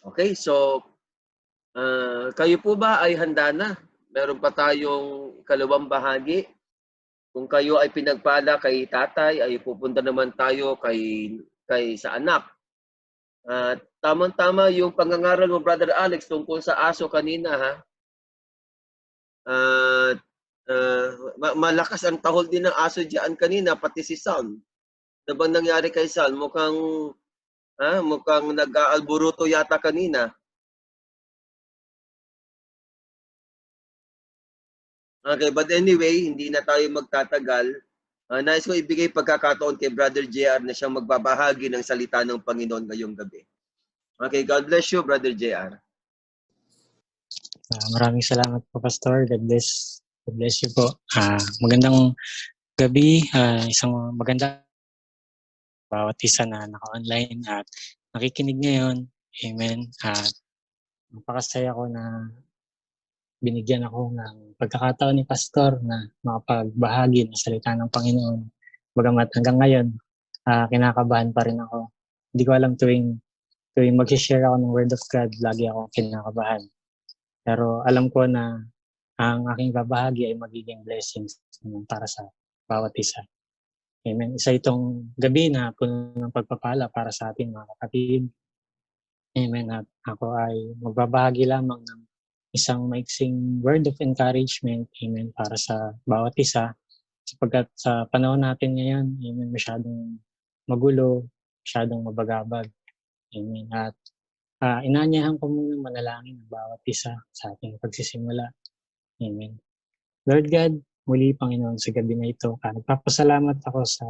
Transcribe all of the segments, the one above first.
Okay, so kayo po ba ay handa na? Meron pa tayong ikalawang bahagi. Kung kayo ay pinagpala kay tatay, ay pupunta naman tayo kay sa anak. At tamang-tama yung pangangaral mo, Brother Alex, tungkol sa aso kanina, ha? At malakas ang tahol din ng aso diyan kanina, pati si Sam. Ano bang nangyari kay Sam? Mukhang nag-aalburuto yata kanina. Okay, but anyway, hindi na tayo magtatagal. Nais ko ibigay pagkakataon kay Brother JR na siyang magbabahagi ng salita ng Panginoon ngayong gabi. Okay, God bless you, Brother JR. Maraming salamat po, Pastor. God bless you po. Magandang gabi, isang magandang bawat isa na naka-online at nakikinig ngayon. Amen. At napakasaya ko na binigyan ako ng pagkakataon ni Pastor na makapagbahagi ng salita ng Panginoon. Bagamat hanggang ngayon, kinakabahan pa rin ako. Hindi ko alam tuwing mag-share ako ng Word of God, lagi ako kinakabahan. Pero alam ko na ang aking babahagi ay magiging blessings para sa bawat isa. Amen. Isa itong gabi na puno ng pagpapala para sa ating mga kapatid. Amen. At ako ay magbabahagi lamang ng isang maiksing word of encouragement, amen, para sa bawat isa. Sapagkat sa panahon natin ngayon, amen, masyadong magulo, masyadong mabagabag. Amen. At inaanyahan ko muna manalangin ng bawat isa sa ating pagsisimula. Amen. Lord God, muli Panginoon sa gabi na ito, nagpapasalamat ako sa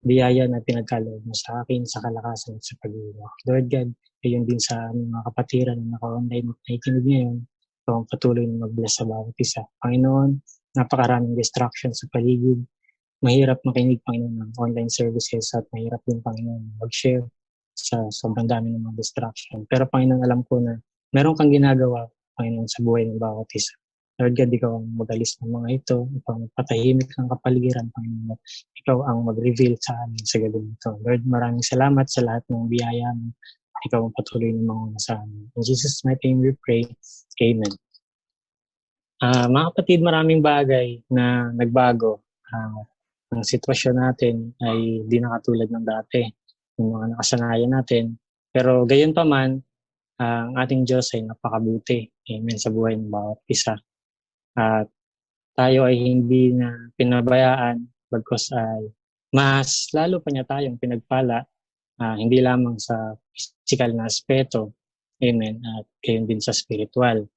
biyaya na pinagkaloob mo sa akin, sa kalakasan at sa pag-iwa. Lord God, gayon din sa aming mga kapatiran na naka-online at nakikinig ngayon, ikaw ang patuloy na mag-bless sa bawat isa. Panginoon, napakaraming distractions sa paligid. Mahirap makinig, Panginoon, ng online services at mahirap din, Panginoon, mag-share sa sobrang dami ng mga distraction. Pero Panginoon, alam ko na meron kang ginagawa, Panginoon, sa buhay ng bawat isa. Lord God, ikaw ang mag-alis ng mga ito, ikaw ang magpatahimik ng kapaligiran, Panginoon. Ikaw ang mag-reveal sa amin sa gabi nito. Lord, maraming salamat sa lahat ng biyaya mo. Ikaw ang patuloy na manguna sa amin. In Jesus' mighty name we pray. Amen. Mga kapatid, maraming bagay na nagbago. Ang sitwasyon natin ay di na katulad ng dati, yung mga nakasanayan natin. Pero gayon pa man, ang ating Diyos ay napakabuti. Amen, sa buhay ng bawat isa. At tayo ay hindi na pinabayaan, bagkus ay mas lalo pa niya tayong pinagpala, hindi lamang sa physical na aspeto, amen, at gayon din sa spiritual.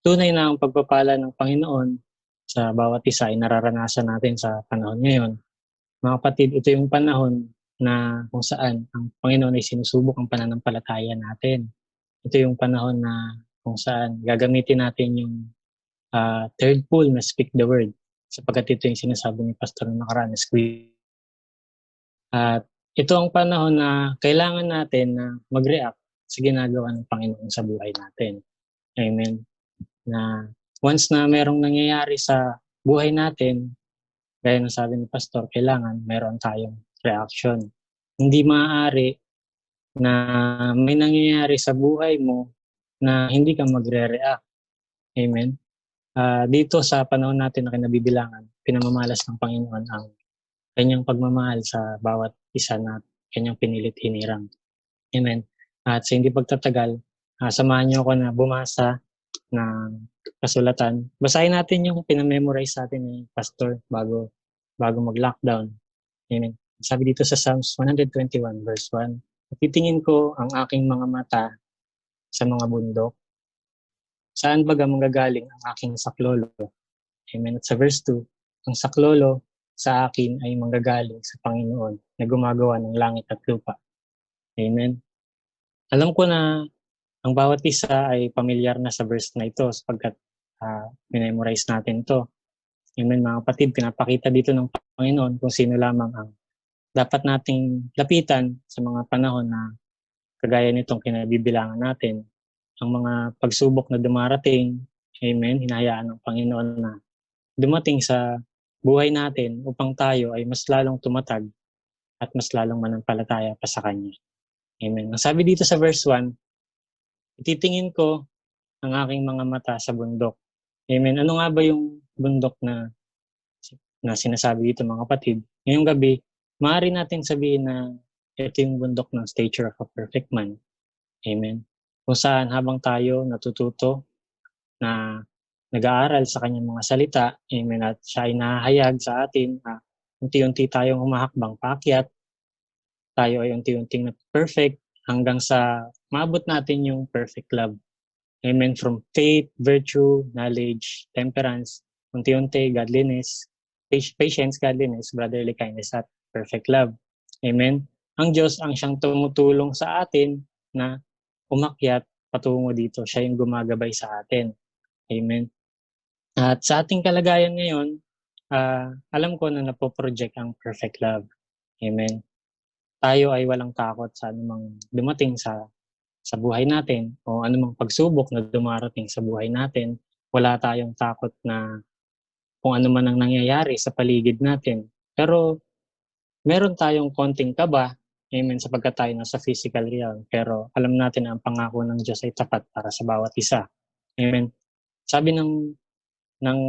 Tunay na ang pagpapala ng Panginoon sa bawat isa ay nararanasan natin sa panahon ngayon. Mga kapatid, ito yung panahon na kung saan ang Panginoon ay sinusubok ang pananampalataya natin. Ito yung panahon na kung saan gagamitin natin yung third pull na speak the word, sapagkat ito yung sinasabi ni Pastor na nakaraan na squeeze. At ito ang panahon na kailangan natin na mag-react sa ginagawa ng Panginoon sa buhay natin. Amen. Na once na merong nangyayari sa buhay natin, gaya ng sabi ni Pastor, kailangan meron tayong reaction. Hindi maaari na may nangyayari sa buhay mo na hindi ka magre-react. Amen. Dito sa panahon natin na kinabibilangan, pinamamalas ng Panginoon ang kanyang pagmamahal sa bawat isa na kanyang pinilit hinirang. Amen. At sa hindi pagtatagal, samahan niyo ako na bumasa ng kasulatan. Basahin natin yung pinamemorize sa atin ni Pastor bago mag-lockdown. Amen. Sabi dito sa Psalms 121 verse 1, titingin ko ang aking mga mata sa mga bundok. Saan baga manggagaling ang aking saklolo? Amen. At sa verse 2, ang saklolo sa akin ay manggagaling sa Panginoon na gumagawa ng langit at lupa. Amen. Alam ko na ang bawat isa ay pamilyar na sa verse na ito sapagkat memorize natin ito. Amen, mga kapatid, pinapakita dito ng Panginoon kung sino lamang ang dapat nating lapitan sa mga panahon na kagaya nitong kinabibilangan natin. Ang mga pagsubok na dumarating, amen, hinahayaan ng Panginoon na dumating sa buhay natin upang tayo ay mas lalong tumatag at mas lalong manampalataya pa sa Kanya. Amen. Ang sabi dito sa verse 1, ititingin ko ang aking mga mata sa bundok. Amen. Ano nga ba yung bundok na sinasabi dito mga kapatid? Ngayong gabi, maaari natin sabihin na ito yung bundok ng stature of a perfect man. Amen. Kung saan habang tayo natututo na nag-aaral sa kanyang mga salita, amen, at siya ay nahahayag sa atin, unti-unti tayong humahakbang paakyat, tayo ay unti-unting perfect hanggang sa maabot natin yung perfect love. Amen. From faith, virtue, knowledge, temperance, unti-unti, godliness, patience, godliness, brotherly kindness, at perfect love. Amen. Ang Diyos ang siyang tumutulong sa atin na umakyat patungo dito. Siya yung gumagabay sa atin. Amen. At sa ating kalagayan ngayon, alam ko na napoproject ang perfect love. Amen. Tayo ay walang takot sa anumang dumating sa buhay natin o anumang pagsubok na dumarating sa buhay natin. Wala tayong takot na kung ano man ang nangyayari sa paligid natin. Pero meron tayong konting kaba, amen, sapagkat tayo nasa physical realm. Pero alam natin na ang pangako ng Diyos ay tapat para sa bawat isa. Amen. Sabi ng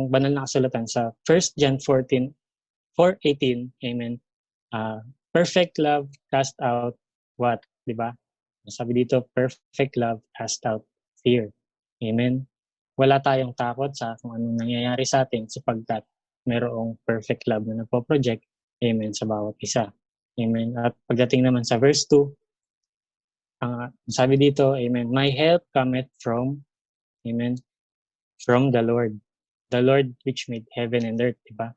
banal na kasulatan sa 1 John 4:18, amen, perfect love cast out what? Diba? Sabi dito, perfect love cast out fear. Amen. Wala tayong takot sa kung anong nangyayari sa atin sapagkat mayroong perfect love na nagpo-project, amen, sa bawat isa. Amen. At pagdating naman sa verse 2, sabi dito, amen, my help cometh from, amen, from the Lord. The Lord which made heaven and earth, diba?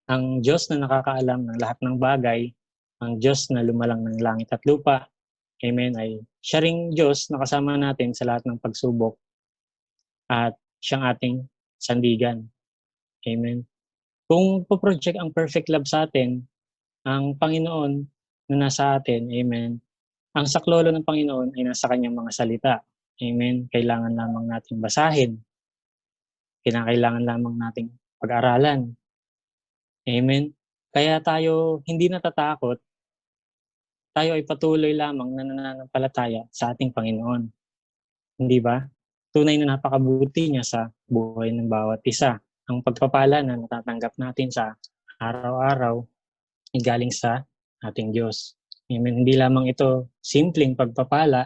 Ang Diyos na nakakaalam ng lahat ng bagay, ang Diyos na lumalang ng langit at lupa, amen, ay siya ring Diyos na kasama natin sa lahat ng pagsubok at siyang ating sandigan. Amen. Kung po-project ang perfect love sa atin, ang Panginoon na nasa atin, amen, ang saklolo ng Panginoon ay nasa kanyang mga salita. Amen. Kailangan lamang nating basahin. Kinakailangan lamang nating pag-aralan. Amen. Kaya tayo hindi natatakot, tayo ay patuloy lamang na nananampalataya sa ating Panginoon. Hindi ba? Tunay na napakabuti niya sa buhay ng bawat isa. Ang pagpapala na natatanggap natin sa araw-araw ay galing sa ating Diyos. Amen. Hindi lamang ito simpleng pagpapala,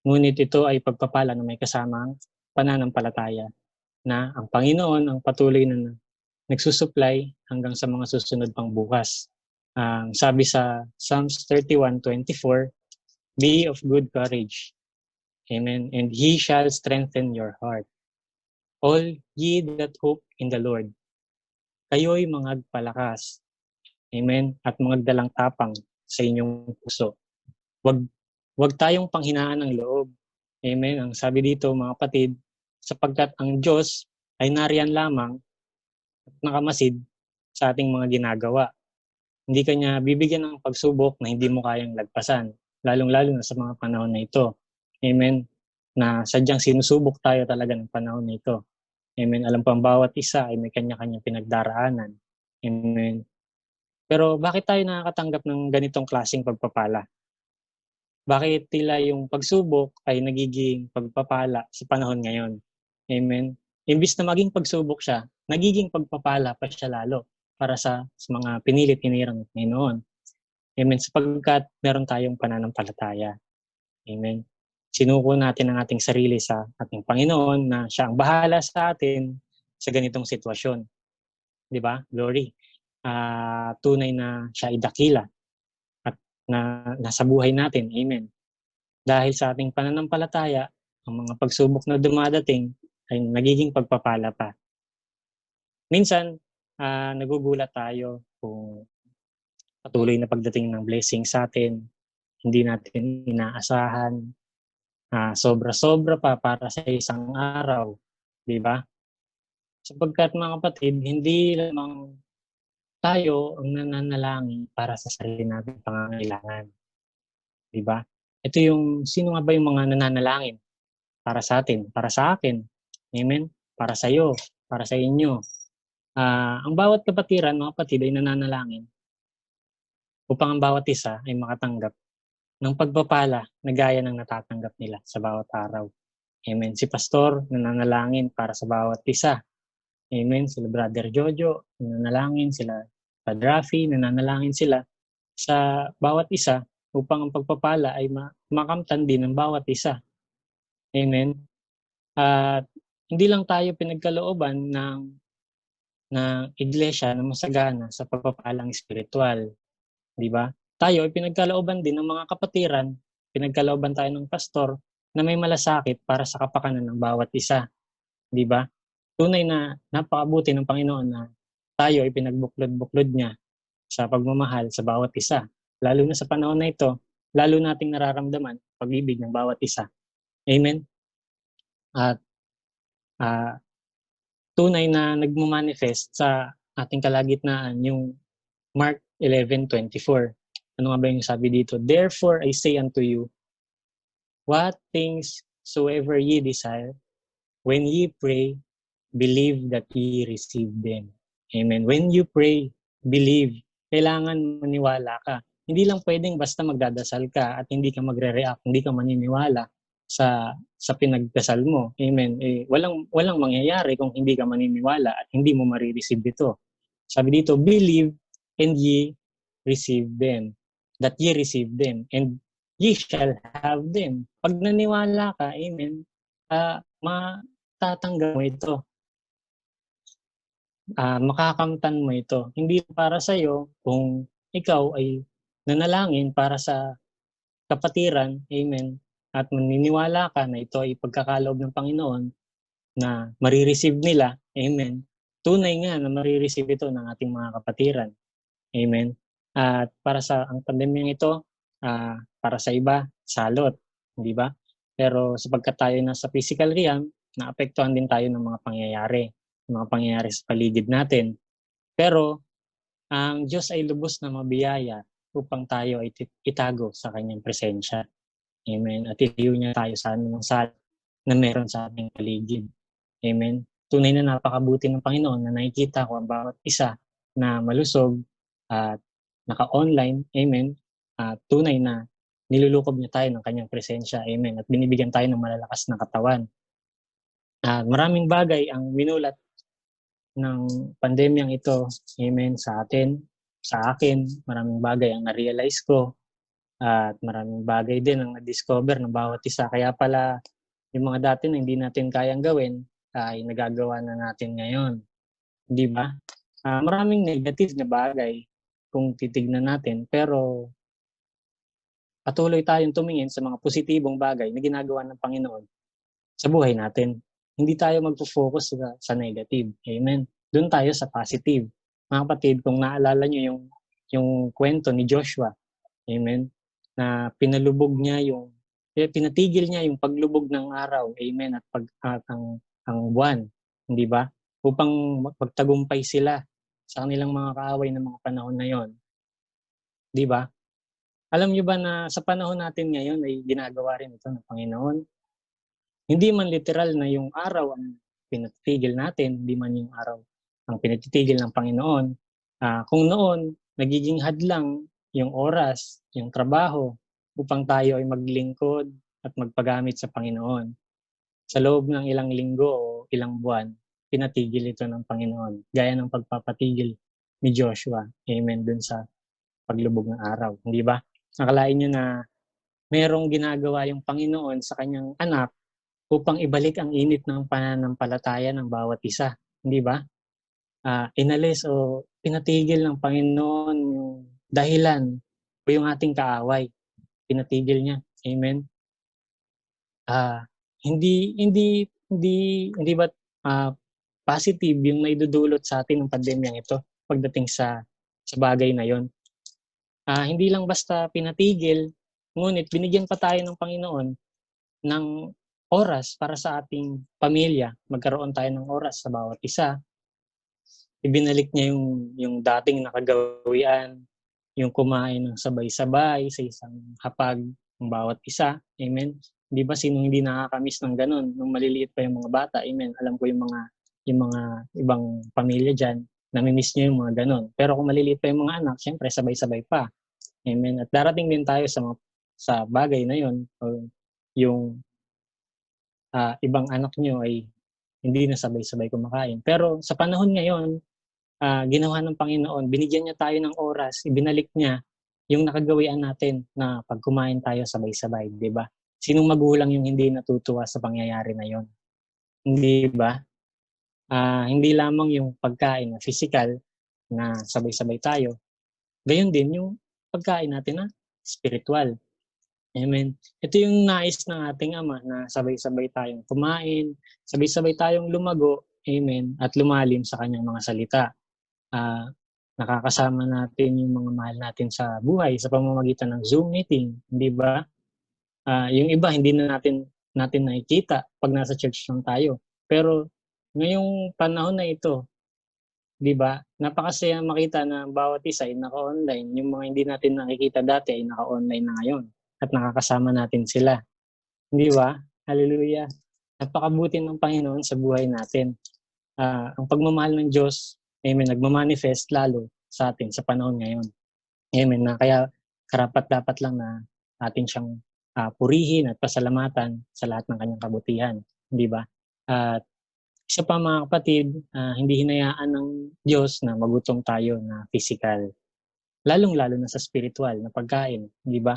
ngunit ito ay pagpapala na may kasamang pananampalataya na ang Panginoon ang patuloy na nagsusupply hanggang sa mga susunod pang bukas. Sabi sa Psalms 31:24, be of good courage. Amen. And He shall strengthen your heart. All ye that hope in the Lord, kayo'y mangagpalakas. Amen. At mangagdalang tapang sa inyong puso. Wag tayong panghinaan ng loob. Amen. Ang sabi dito mga kapatid, sapagkat ang Diyos ay nariyan lamang at nakamasid sa ating mga ginagawa. Hindi kanya bibigyan ng pagsubok na hindi mo kayang lagpasan, lalong-lalo na sa mga panahon na ito. Amen. Na sadyang sinusubok tayo talaga ng panahon na ito. Amen. Alam po ang bawat isa ay may kanya-kanyang pinagdaraanan. Amen. Pero bakit tayo nakakatanggap ng ganitong klaseng pagpapala? Bakit tila yung pagsubok ay nagiging pagpapala sa panahon ngayon? Amen. Imbis na maging pagsubok siya, nagiging pagpapala pa siya lalo para sa mga pinilit-hinirang Panginoon. Amen. Sapagkat meron tayong pananampalataya. Amen. Sinuko natin ang ating sarili sa ating Panginoon na siya ang bahala sa atin sa ganitong sitwasyon. Di ba? Glory. Tunay na siya ay dakila at na nasa buhay natin. Amen. Dahil sa ating pananampalataya, ang mga pagsubok na dumadating ay nagiging pagpapala pa. Minsan, nagugulat tayo kung patuloy na pagdating ng blessing sa atin, hindi natin inaasahan, sobra-sobra pa para sa isang araw, di ba? Sapagkat mga kapatid, hindi lamang tayo ang nananalangin para sa sarili nating pangangailangan, di ba? Ito yung, sino nga ba yung mga nananalangin para sa atin, para sa akin, amen? Para sa iyo, para sa inyo. Ang bawat kapatiran, mga kapatid, ay nananalangin upang ang bawat isa ay makatanggap ng pagpapala na gaya ng natatanggap nila sa bawat araw. Amen. Si pastor, nananalangin para sa bawat isa. Amen. Sila Brother Jojo, nananalangin. Sila Brother Rafi, nananalangin sila sa bawat isa upang ang pagpapala ay makamtan din ng bawat isa. Amen. At hindi lang tayo pinagkalooban ng iglesia na masagana sa pagpapalang espiritual, di ba? Tayo ay pinagkalooban din ng mga kapatiran, pinagkalooban tayo ng pastor na may malasakit para sa kapakanan ng bawat isa, di ba? Tunay na napakabuti ng Panginoon na tayo ay pinagbuklod-buklod niya sa pagmamahal sa bawat isa. Lalo na sa panahon na ito, lalo nating nararamdaman pag-ibig ng bawat isa. Amen? At tunay na nagmo-manifest sa ating kalagitnaan yung Mark 11:24. Ano nga ba yung sabi dito? Therefore I say unto you, what things soever ye desire, when ye pray, believe that ye receive them. Amen. When you pray, believe. Kailangan maniwala ka. Hindi lang pwedeng basta magdadasal ka at hindi ka magre-react, hindi ka maniniwala sa pinagdasal mo. Amen. Walang mangyayari kung hindi ka maniniwala at hindi mo marireceive ito. Sabi dito, believe and ye receive them. That ye receive them and ye shall have them. Pag naniwala ka, amen, matatanggap mo ito. Makakamtan mo ito. Hindi para sa iyo kung ikaw ay nanalangin para sa kapatiran, amen, at maniniwala ka na ito ay pagkakaloob ng Panginoon na marireceive nila, amen. Tunay nga na marireceive ito ng ating mga kapatiran, amen. At para sa ang pandemyang ito, para sa iba, salot, di ba? Pero sapagkat tayo nasa physical realm, naapektuhan din tayo ng mga pangyayari sa paligid natin. Pero ang Diyos ay lubos na mabiyaya upang tayo ay itago sa kanyang presensya. Amen. At iliw niya tayo sa anumang sala na meron sa ating paligid. Amen. Tunay na napakabuti ng Panginoon na nakikita ko ang bawat isa na malusog at naka-online. Amen. Tunay na nilulukob niya tayo ng kanyang presensya. Amen. At binibigyan tayo ng malalakas na katawan. Maraming bagay ang minulat ng pandemyang ito, amen, sa akin, maraming bagay ang na-realize ko at maraming bagay din ang na-discover ng bawat isa. Kaya pala yung mga dati na hindi natin kayang gawin ay nagagawa na natin ngayon. Di ba? Maraming negative na bagay kung titignan natin, pero patuloy tayong tumingin sa mga positibong bagay na ginagawa ng Panginoon sa buhay natin. Hindi tayo magpo-focus sa negative. Amen. Doon tayo sa positive. Mga kapatid, kung naalala nyo yung kwento ni Joshua, amen, na pinatigil niya yung paglubog ng araw, amen, at ang buwan, hindi ba? Upang magtagumpay sila sa kanilang mga kaaway ng mga panahon na yon. Di ba? Alam niyo ba na sa panahon natin ngayon ay ginagawa rin ito ng Panginoon? Hindi man literal na yung araw ang pinatigil natin, hindi man yung araw ang pinatitigil ng Panginoon. Kung noon, nagiging hadlang yung oras, yung trabaho, upang tayo ay maglingkod at magpagamit sa Panginoon. Sa loob ng ilang linggo o ilang buwan, pinatigil ito ng Panginoon. Gaya ng pagpapatigil ni Joshua. Amen, dun sa paglubog ng araw. Hindi ba? Nakalain nyo na merong ginagawa yung Panginoon sa kanyang anak upang ibalik ang init ng pananampalataya ng bawat isa. Hindi ba? Inalis o pinatigil ng Panginoon yung dahilan o yung ating kaaway. Pinatigil niya. Amen? Hindi ba positive yung naidudulot sa atin ng pandemyang ito pagdating sa bagay na yon? Hindi lang basta pinatigil, ngunit binigyan pa tayo ng Panginoon ng oras para sa ating pamilya. Magkaroon tayo ng oras sa bawat isa. Ibinalik niya yung dating nakagawian, yung kumain ng sabay-sabay sa isang hapag ng bawat isa. Amen. Di ba sino hindi nakakamiss ng ganun nung maliliit pa yung mga bata? Amen. Alam ko yung mga ibang pamilya diyan, nami-miss niyo yung mga ganun. Pero kung maliliit pa yung mga anak, syempre sabay-sabay pa. Amen. At darating din tayo sa bagay na yon, yung ibang anak nyo ay hindi na sabay-sabay kumakain. Pero sa panahon ngayon, ginawa ng Panginoon, binigyan niya tayo ng oras, ibinalik niya yung nakagawian natin na pag kumain tayo sabay-sabay, di ba? Sinong magulang yung hindi natutuwa sa pangyayari na yon? Hindi ba? Hindi lamang yung pagkain na physical na sabay-sabay tayo, gayon din yung pagkain natin na spiritual. Amen. Ito yung nais ng ating Ama na sabay-sabay tayong kumain, sabay-sabay tayong lumago, amen, at lumalim sa kanyang mga salita. Nakakasama natin yung mga mahal natin sa buhay sa pamamagitan ng Zoom meeting, di ba? Yung iba hindi na natin nakikita pag nasa church lang tayo. Pero ngayong panahon na ito, di ba? Napakasaya makita na bawat isa ay naka-online. Yung mga hindi natin nakikita dati ay naka-online na ngayon at nakakasama natin sila. Di ba? Hallelujah. Napakabuti ng Panginoon sa buhay natin. Ang pagmamahal ng Diyos, amen, nagmamanifest lalo sa atin sa panahon ngayon. Amen. Na kaya karapat-dapat lang na atin siyang purihin at pasalamatan sa lahat ng kanyang kabutihan. Di ba? At isa pa mga kapatid, hindi hinayaan ng Diyos na magutom tayo na physical. Lalong-lalo na sa spiritual na pagkain. Di ba?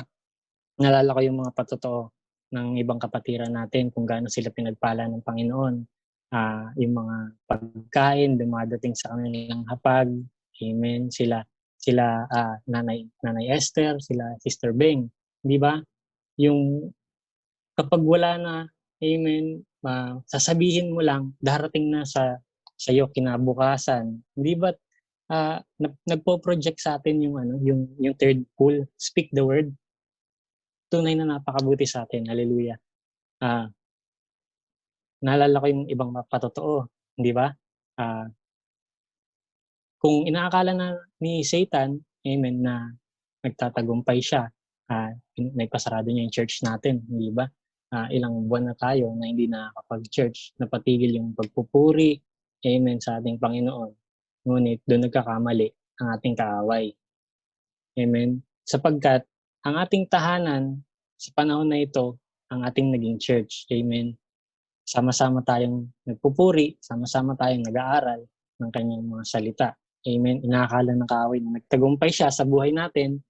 Nalala ko yung mga patotoo ng ibang kapatiran natin kung gaano sila pinagpala ng Panginoon. Yung mga pagkain, dumadating sa kanilang hapag. Amen. Sila Nanay Esther, sila Sister Beng. Di ba? Yung kapag wala na, amen, sasabihin mo lang, darating na sa iyo kinabukasan. Di ba? Nagpo-project sa atin yung third pool, speak the word. Tunay na napakabuti sa atin. Hallelujah. Naalala ko yung ibang patotoo, di ba? Kung inaakala na ni Satan, amen, na nagtatagumpay siya, nagpasarado niya yung church natin, di ba? Ilang buwan na tayo na hindi nakakapag-church, napatigil yung pagpupuri, amen, sa ating Panginoon. Ngunit doon nagkakamali ang ating kaaway. Amen. Sapagkat ang ating tahanan sa panahon na ito, ang ating naging church. Amen. Sama-sama tayong nagpupuri, sama-sama tayong nag-aaral ng kanyang mga salita. Amen. Inaakala ng kaaway na nagtagumpay siya sa buhay natin,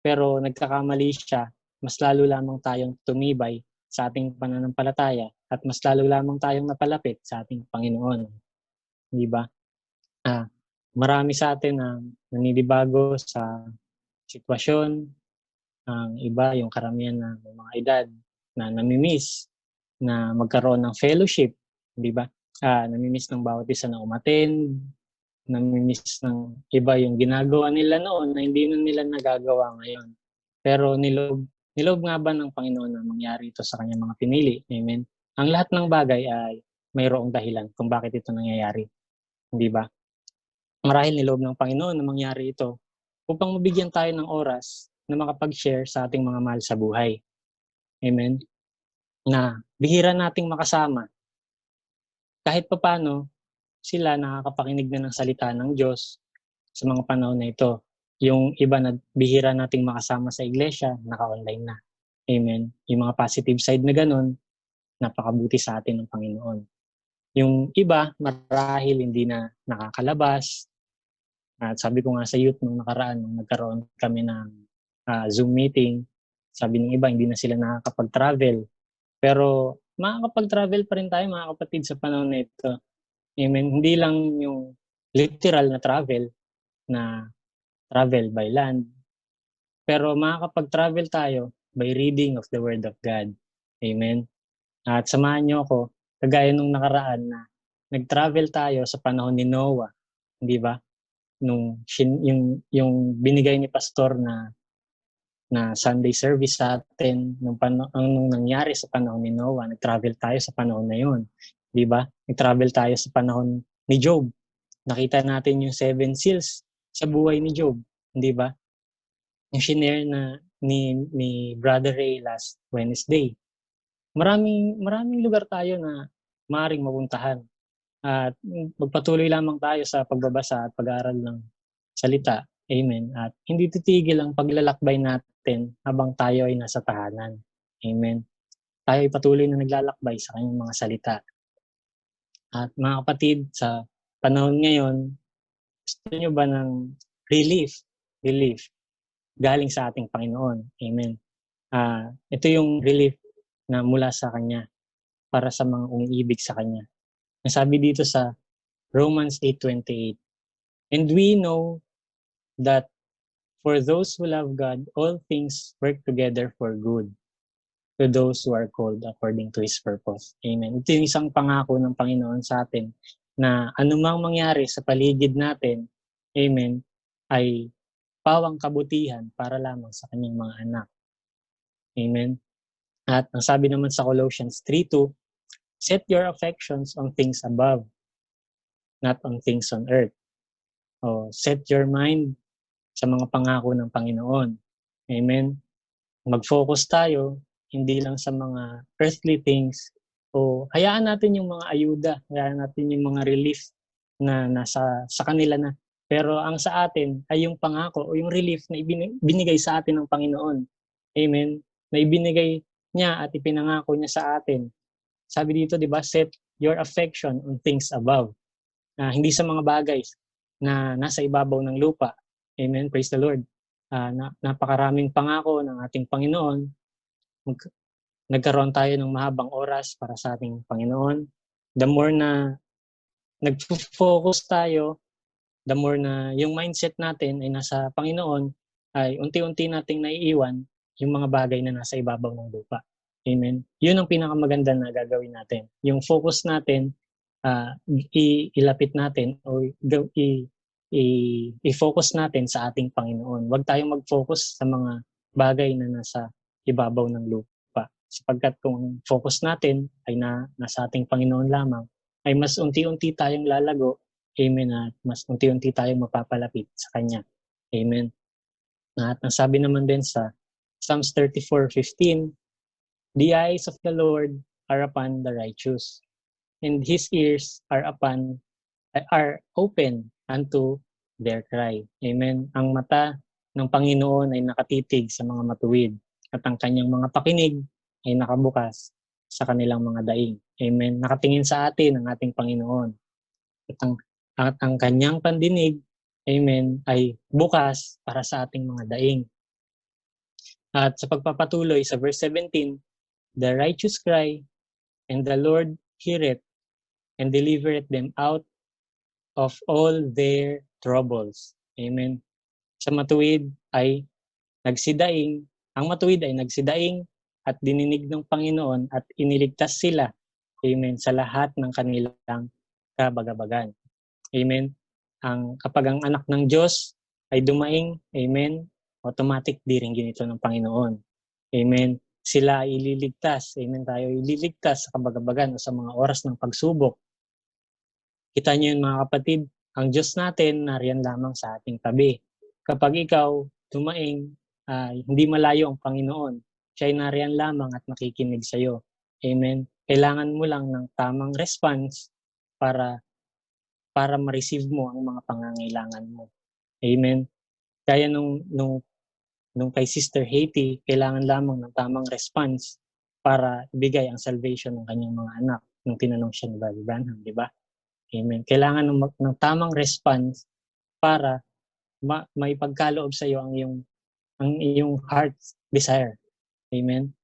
pero nagkakamali siya, mas lalo lamang tayong tumibay sa ating pananampalataya at mas lalo lamang tayong napalapit sa ating Panginoon. Di ba? Marami sa atin na naninibago sa sitwasyon. Ang iba, yung karamihan ng mga edad na namimiss na magkaroon ng fellowship, di ba? Namimiss ng bawat isa na umattend, namimiss ng iba yung ginagawa nila noon na hindi na nila nagagawa ngayon. Pero nilob nga ba ng Panginoon na mangyari ito sa kanyang mga pinili? Amen. Ang lahat ng bagay ay mayroong dahilan kung bakit ito nangyayari. Di ba? Marahil nilob ng Panginoon na mangyari ito upang mabigyan tayo ng oras na makapag-share sa ating mga mahal sa buhay. Amen? Na bihira nating makasama. Kahit papano, sila nakakapakinig na ng salita ng Diyos sa mga panahon na ito. Yung iba na bihira nating makasama sa iglesia, naka-online na. Amen? Yung mga positive side na ganun, napakabuti sa atin ng Panginoon. Yung iba, marahil hindi na nakakalabas. At sabi ko nga sa youth nung nakaraan, nung nagkaroon kami ng Zoom meeting, sabi ng iba, hindi na sila nakakapag-travel. Pero makakapag-travel pa rin tayo mga kapatid sa panahon na ito. Amen. Hindi lang yung literal na travel by land. Pero makakapag-travel tayo by reading of the Word of God. Amen. At samahan niyo ako, kagaya nung nakaraan na nag-travel tayo sa panahon ni Noah. Hindi ba? Yung binigay ni pastor na Sunday service sa atin nung nangyari sa panahon ni Noah, nag-travel tayo sa panahon na yun. Di ba? Nag-travel tayo sa panahon ni Job. Nakita natin yung 7 seals sa buhay ni Job. Di ba? Yung shinare na ni Brother Ray last Wednesday. Maraming lugar tayo na maaaring mapuntahan. At magpatuloy lamang tayo sa pagbabasa at pag-aaral ng salita. Amen. At hindi titigil ang paglalakbay natin habang tayo ay nasa tahanan. Amen. tayo ay patuloy na naglalakbay sa kanyang mga salita. At mga kapatid, sa panahon ngayon, gusto nyo ba ng relief? Relief galing sa ating Panginoon. Amen. Ito yung relief na mula sa Kanya para sa mga umiibig sa Kanya. Nasabi dito sa Romans 8:28, "And we know that for those who love God, all things work together for good to those who are called according to His purpose." Amen. Ito yung isang pangako ng Panginoon sa atin na anumang mangyari sa paligid natin, amen, ay pawang kabutihan para lamang sa kanyang mga anak. Amen. At ang sabi naman sa Colossians 3:2, "Set your affections on things above, not on things on earth." O set your mind sa mga pangako ng Panginoon. Amen. Mag-focus tayo hindi lang sa mga earthly things, o hayaan natin yung mga ayuda, hayaan natin yung mga relief na nasa sa kanila na. Pero ang sa atin ay yung pangako o yung relief na binigay sa atin ng Panginoon. Amen. Na ibinigay niya at ipinangako niya sa atin. Sabi dito, di ba, set your affection on things above. Hindi sa mga bagay na nasa ibabaw ng lupa. Amen. Praise the Lord. Napakaraming pangako ng ating Panginoon. Nagkaroon tayo ng mahabang oras para sa ating Panginoon. The more na nag-focus tayo, the more na yung mindset natin ay nasa Panginoon, ay unti-unti nating naiiwan yung mga bagay na nasa ibabaw ng lupa. Amen. Yun ang pinakamaganda na gagawin natin. Yung focus natin, ilapit natin o i-focus natin sa ating Panginoon. Huwag tayong mag-focus sa mga bagay na nasa ibabaw ng lupa. Sapagkat kung focus natin ay nasa ating Panginoon lamang, ay mas unti-unti tayong lalago, amen, at mas unti-unti tayong mapapalapit sa Kanya. Amen. At ang sabi naman din sa Psalms 34:15, "The eyes of the Lord are upon the righteous, and His ears are open unto their cry." Amen. Ang mata ng Panginoon ay nakatitig sa mga matuwid, at ang kanyang mga pakinig ay nakabukas sa kanilang mga daing. Amen. Nakatingin sa atin ang ating Panginoon. At ang kanyang pandinig, amen, ay bukas para sa ating mga daing. At sa pagpapatuloy sa verse 17, "The righteous cry, and the Lord heareth, and delivereth them out of all their troubles." Amen. Sa matuwid ay nagsidaing, ang matuwid ay nagsidaing at dininig ng Panginoon at iniligtas sila, amen, sa lahat ng kanilang kabagabagan. Amen. Kapag ang anak ng Diyos ay dumaing, amen, automatic diringgin ito ng Panginoon. Amen. Sila ay ililigtas, amen, tayo ililigtas sa kabagabagan o sa mga oras ng pagsubok. Kita niyo yun, mga kapatid, ang Diyos natin nariyan lamang sa ating tabi. Kapag ikaw dumaing, hindi malayo ang Panginoon. Siya ay nariyan lamang at nakikinig sa iyo. Amen. Kailangan mo lang ng tamang response para ma-receive mo ang mga pangangailangan mo. Amen. Kaya nung kay Sister Haiti, kailangan lamang ng tamang response para ibigay ang salvation ng kanyang mga anak nung tinanong siya ni Brother Branham, di ba? Amen. Kailangan ng tamang response para maipagkaloob sa iyo ang iyong heart's desire. Amen.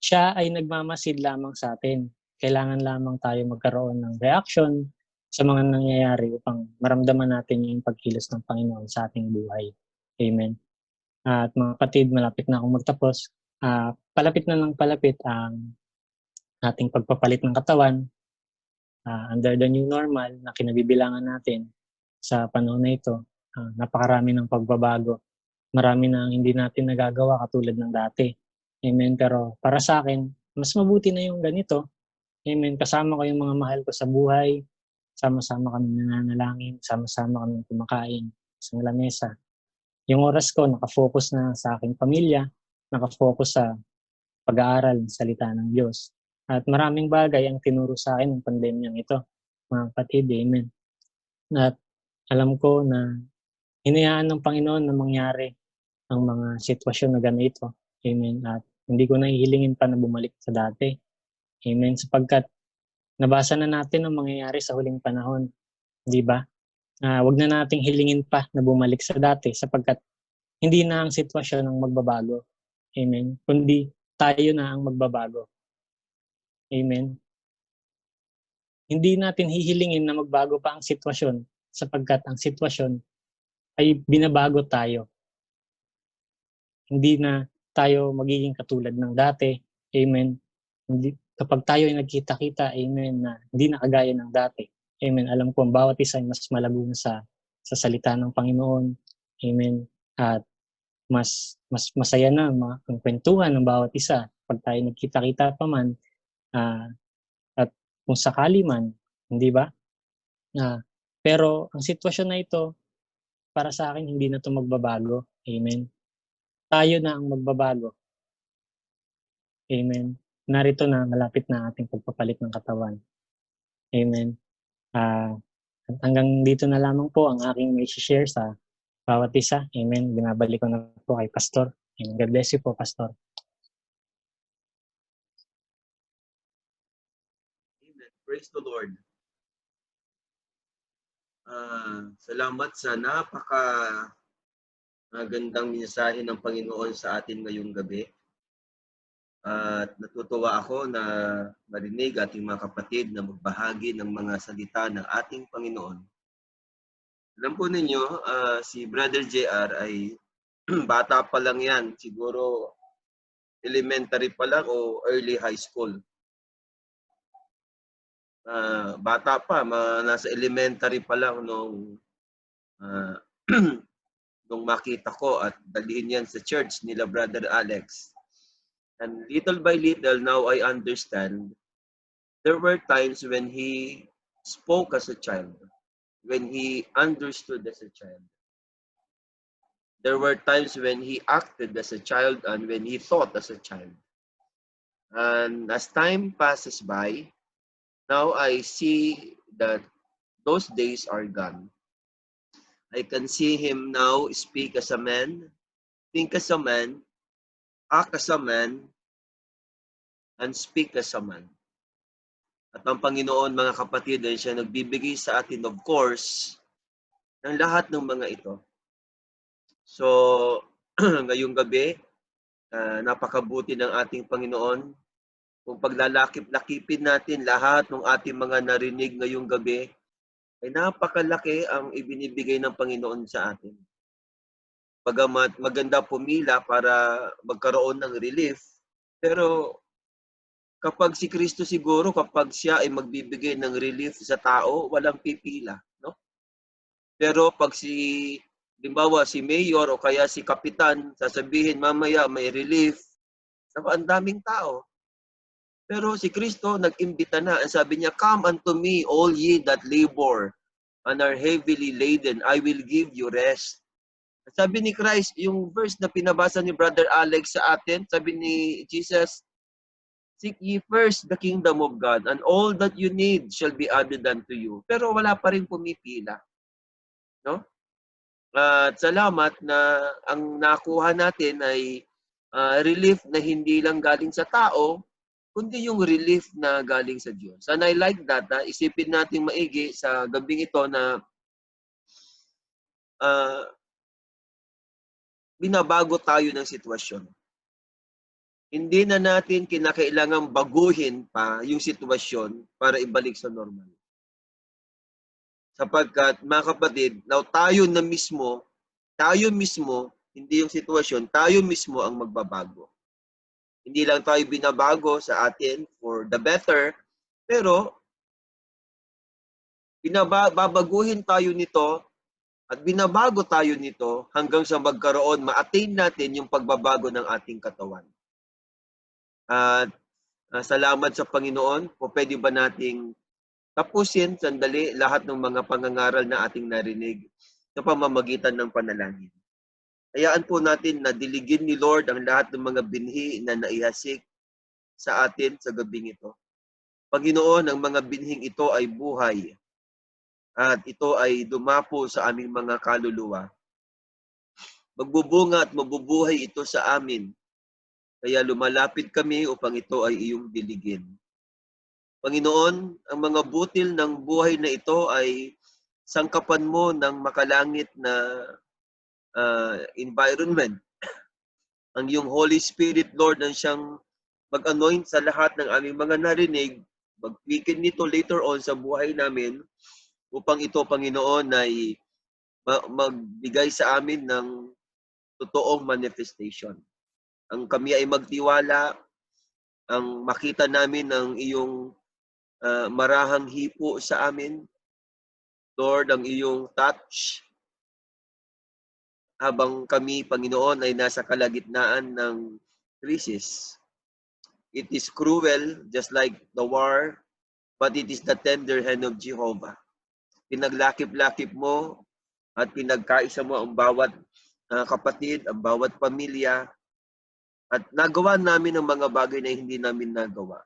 Siya ay nagmamasid lamang sa atin. Kailangan lamang tayo magkaroon ng reaction sa mga nangyayari upang maramdaman natin yung pagkilos ng Panginoon sa ating buhay. Amen. At mga kapatid, malapit na akong magtapos. Palapit na ng palapit ang ating pagpapalit ng katawan under the new normal na kinabibilangan natin sa panahon na ito. Napakarami ng pagbabago. Marami na hindi natin nagagawa katulad ng dati. Amen. Pero para sa akin, mas mabuti na yung ganito. Amen. Kasama ko yung mga mahal ko sa buhay. Sama-sama kami nananalangin. Sama-sama kami kumakain sa lamesa. Yung oras ko, nakafocus na sa aking pamilya. Nakafocus sa pag-aaral ng salita ng Diyos. At maraming bagay ang tinuro sa akin ng pandemyang ito. Mga kapatid, amen. At alam ko na hinayaan ng Panginoon na mangyari ang mga sitwasyon na ganito Amen. At hindi ko nahihilingin pa na bumalik sa dati. Amen. Sapagkat nabasa na natin ang mangyayari sa huling panahon. Di ba? Wag na nating hilingin pa na bumalik sa dati sapagkat hindi na ang sitwasyon ang magbabago. Amen. Kundi tayo na ang magbabago. Amen. Hindi natin hihilingin na magbago pa ang sitwasyon sapagkat ang sitwasyon ay binabago tayo. Hindi na tayo magiging katulad ng dati. Amen. Hindi, kapag tayo ay nagkita-kita, amen, na hindi na kagaya ng dati. Amen. Alam ko ang bawat isa ay mas malago na sa salita ng Panginoon. Amen. At mas masaya na ang kwentuhan ng bawat isa pag tayo nagkita-kita pa man, at kung sakali man, hindi ba? Pero ang sitwasyon na ito, para sa akin, hindi na ito magbabago. Amen. Tayo na ang magbabago. Amen. Narito na, malapit na ating pagpapalit ng katawan. Amen. Hanggang dito na lamang po ang aking may share sa bawat isa. Amen. Binabalik ko na po kay Pastor. Amen. God bless you po, Pastor. Amen. Praise the Lord. Salamat sa napaka-gandang mensahe ng Panginoon sa atin ngayong gabi. At natutuwa ako na marinig ating mga kapatid na magbahagi ng mga salita ng ating Panginoon. Alam po ninyo, si Brother JR ay bata pa lang yan. Siguro elementary pa lang o early high school. Bata pa, nasa elementary pa lang nung nung makita ko at dalhin yan sa church nila Brother Alex. And little by little, now I understand, there were times when he spoke as a child, when he understood as a child. There were times when he acted as a child and when he thought as a child. And as time passes by, now I see that those days are gone. I can see him now speak as a man, think as a man, act as a man, and speak as a man. At ang Panginoon, mga kapatid, ay siya nagbibigay sa atin, of course, ng lahat ng mga ito. So, ngayong gabi, napakabuti ng ating Panginoon. Kung paglalakip-lakipin natin lahat ng ating mga narinig ngayong gabi, ay napakalaki ang ibinibigay ng Panginoon sa atin. Bagamat maganda pumila para magkaroon ng relief, pero kapag si Kristo siguro, kapag siya ay magbibigay ng relief sa tao, walang pipila, no? Pero pag limbawa si mayor o kaya si kapitan, sasabihin mamaya may relief, ang daming tao. Pero si Kristo nag-imbita na, ang sabi niya, "Come unto me, all ye that labor and are heavily laden, I will give you rest." Sabi ni Christ, yung verse na pinabasa ni Brother Alex sa atin, sabi ni Jesus, "Seek ye first the kingdom of God, and all that you need shall be added unto you." Pero wala pa rin pumipila. No? At salamat na ang nakuha natin ay relief na hindi lang galing sa tao, kundi yung relief na galing sa Diyos. And I like that. Isipin natin maigi sa gabing ito na binabago tayo ng sitwasyon. Hindi na natin kinakailangang baguhin pa yung sitwasyon para ibalik sa normal. Sapagkat, mga kapatid, now tayo mismo, hindi yung sitwasyon, tayo mismo ang magbabago. Hindi lang tayo binabago sa atin for the better, pero babaguhin tayo nito at binabago tayo nito hanggang sa magkaroon, ma-attain natin yung pagbabago ng ating katawan. At salamat sa Panginoon, kung pwede ba nating tapusin sandali lahat ng mga pangangaral na ating narinig sa pamamagitan ng panalangin. Hayaan po natin na diligin ni Lord ang lahat ng mga binhi na naihasik sa atin sa gabing ito. Panginoon, ang mga binhing ito ay buhay at ito ay dumapo sa aming mga kaluluwa. Magbubunga at mabubuhay ito sa amin Kaya lumalapit kami upang ito ay iyong diligin. Panginoon, ang mga butil ng buhay na ito ay sangkapan mo ng makalangit na environment. Ang iyong Holy Spirit, Lord, ang siyang mag-anoint sa lahat ng aming mga narinig, mag-weekend nito later on sa buhay namin, upang ito, Panginoon, ay magbigay sa amin ng totoong manifestation. Ang kami ay magtiwala, ang makita namin ng iyong marahang hipo sa amin, Lord, ang iyong touch, habang kami, Panginoon, ay nasa kalagitnaan ng krisis. It is cruel, just like the war, but it is the tender hand of Jehovah. Pinaglakip-lakip mo at pinagkaisa mo ang bawat kapatid, ang bawat pamilya, at nagawa namin ang mga bagay na hindi namin nagawa.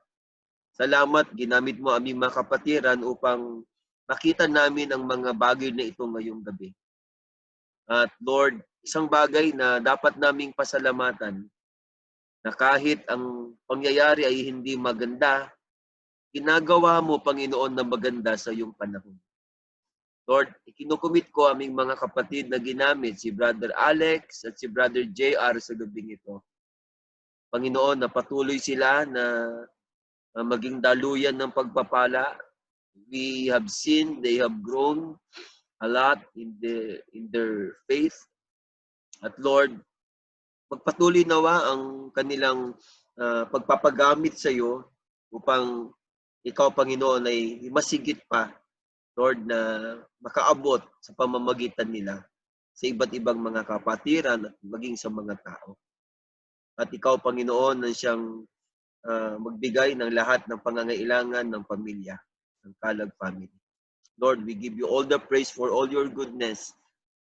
Salamat, ginamit mo aming mga kapatiran upang makita namin ang mga bagay na ito ngayong gabi. At Lord, isang bagay na dapat naming pasalamatan, na kahit ang pangyayari ay hindi maganda, ginagawa mo, Panginoon, na maganda sa iyong panahon. Lord, ikinukumit ko aming mga kapatid na ginamit, si Brother Alex at si Brother JR sa gabing ito. Panginoon, na patuloy sila na maging daluyan ng pagpapala. We have seen they have grown a lot in their faith. At Lord, magpatuloy nawa ang kanilang pagpapagamit sa iyo upang ikaw, Panginoon, ay masigit pa, Lord, na makaabot sa pamamagitan nila sa iba't ibang mga kapatiran at maging sa mga tao. At ikaw, Panginoon, na siyang magbigay ng lahat ng pangangailangan ng pamilya, ng Kalag family. Lord, we give you all the praise for all your goodness.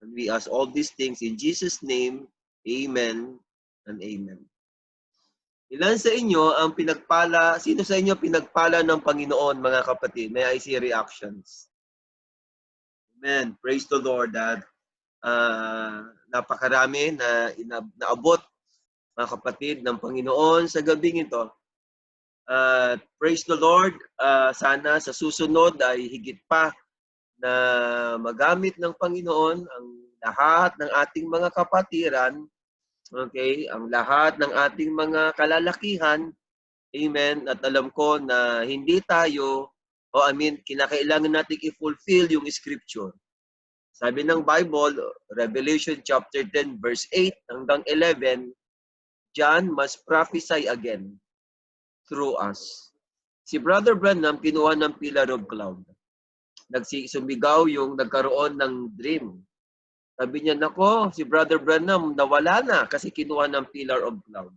And we ask all these things in Jesus' name. Amen and amen. Ilan sa inyo ang pinagpala, sino sa inyo pinagpala ng Panginoon, mga kapatid? May I see reactions? Amen. Praise the Lord that napakarami na naabot, mga kapatid, ng Panginoon sa gabing ito. Praise the Lord. Sana sa susunod ay higit pa na magamit ng Panginoon ang lahat ng ating mga kapatiran, okay, ang lahat ng ating mga kalalakihan, amen, at alam ko na hindi tayo, kinakailangan natin i-fulfill yung scripture. Sabi ng Bible, Revelation chapter 10, verse 8 hanggang 11, John must prophesy again through us. Si Brother Branham kinuha ng pillar of cloud. Sumigaw yung nagkaroon ng dream. Sabi niya, nako, si Brother Branham nawala na kasi kinuha ng pillar of cloud.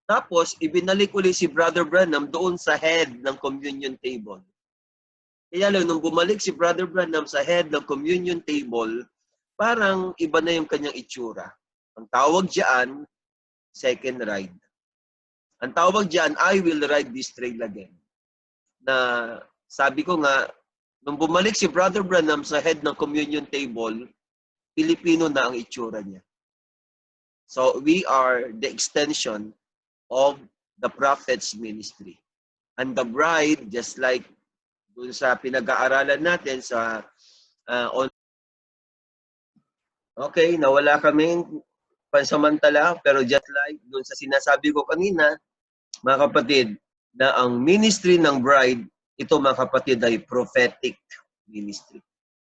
Tapos, ibinalik ulit si Brother Branham doon sa head ng communion table. Kaya lang, nung bumalik si Brother Branham sa head ng communion table, parang iba na yung kanyang itsura. Ang tawag diyan, second ride. Ang tawag diyan, I will ride this trail again. Na sabi ko nga, nung bumalik si Brother Branham sa head ng communion table, Pilipino na ang itsura niya. So we are the extension of the prophet's ministry. And the bride, just like dun sa pinag-aaralan natin sa okay, nawala kaming pansamantala, pero just like dun sa sinasabi ko kanina, mga kapatid, na ang ministry ng bride, ito mga kapatid ay prophetic ministry.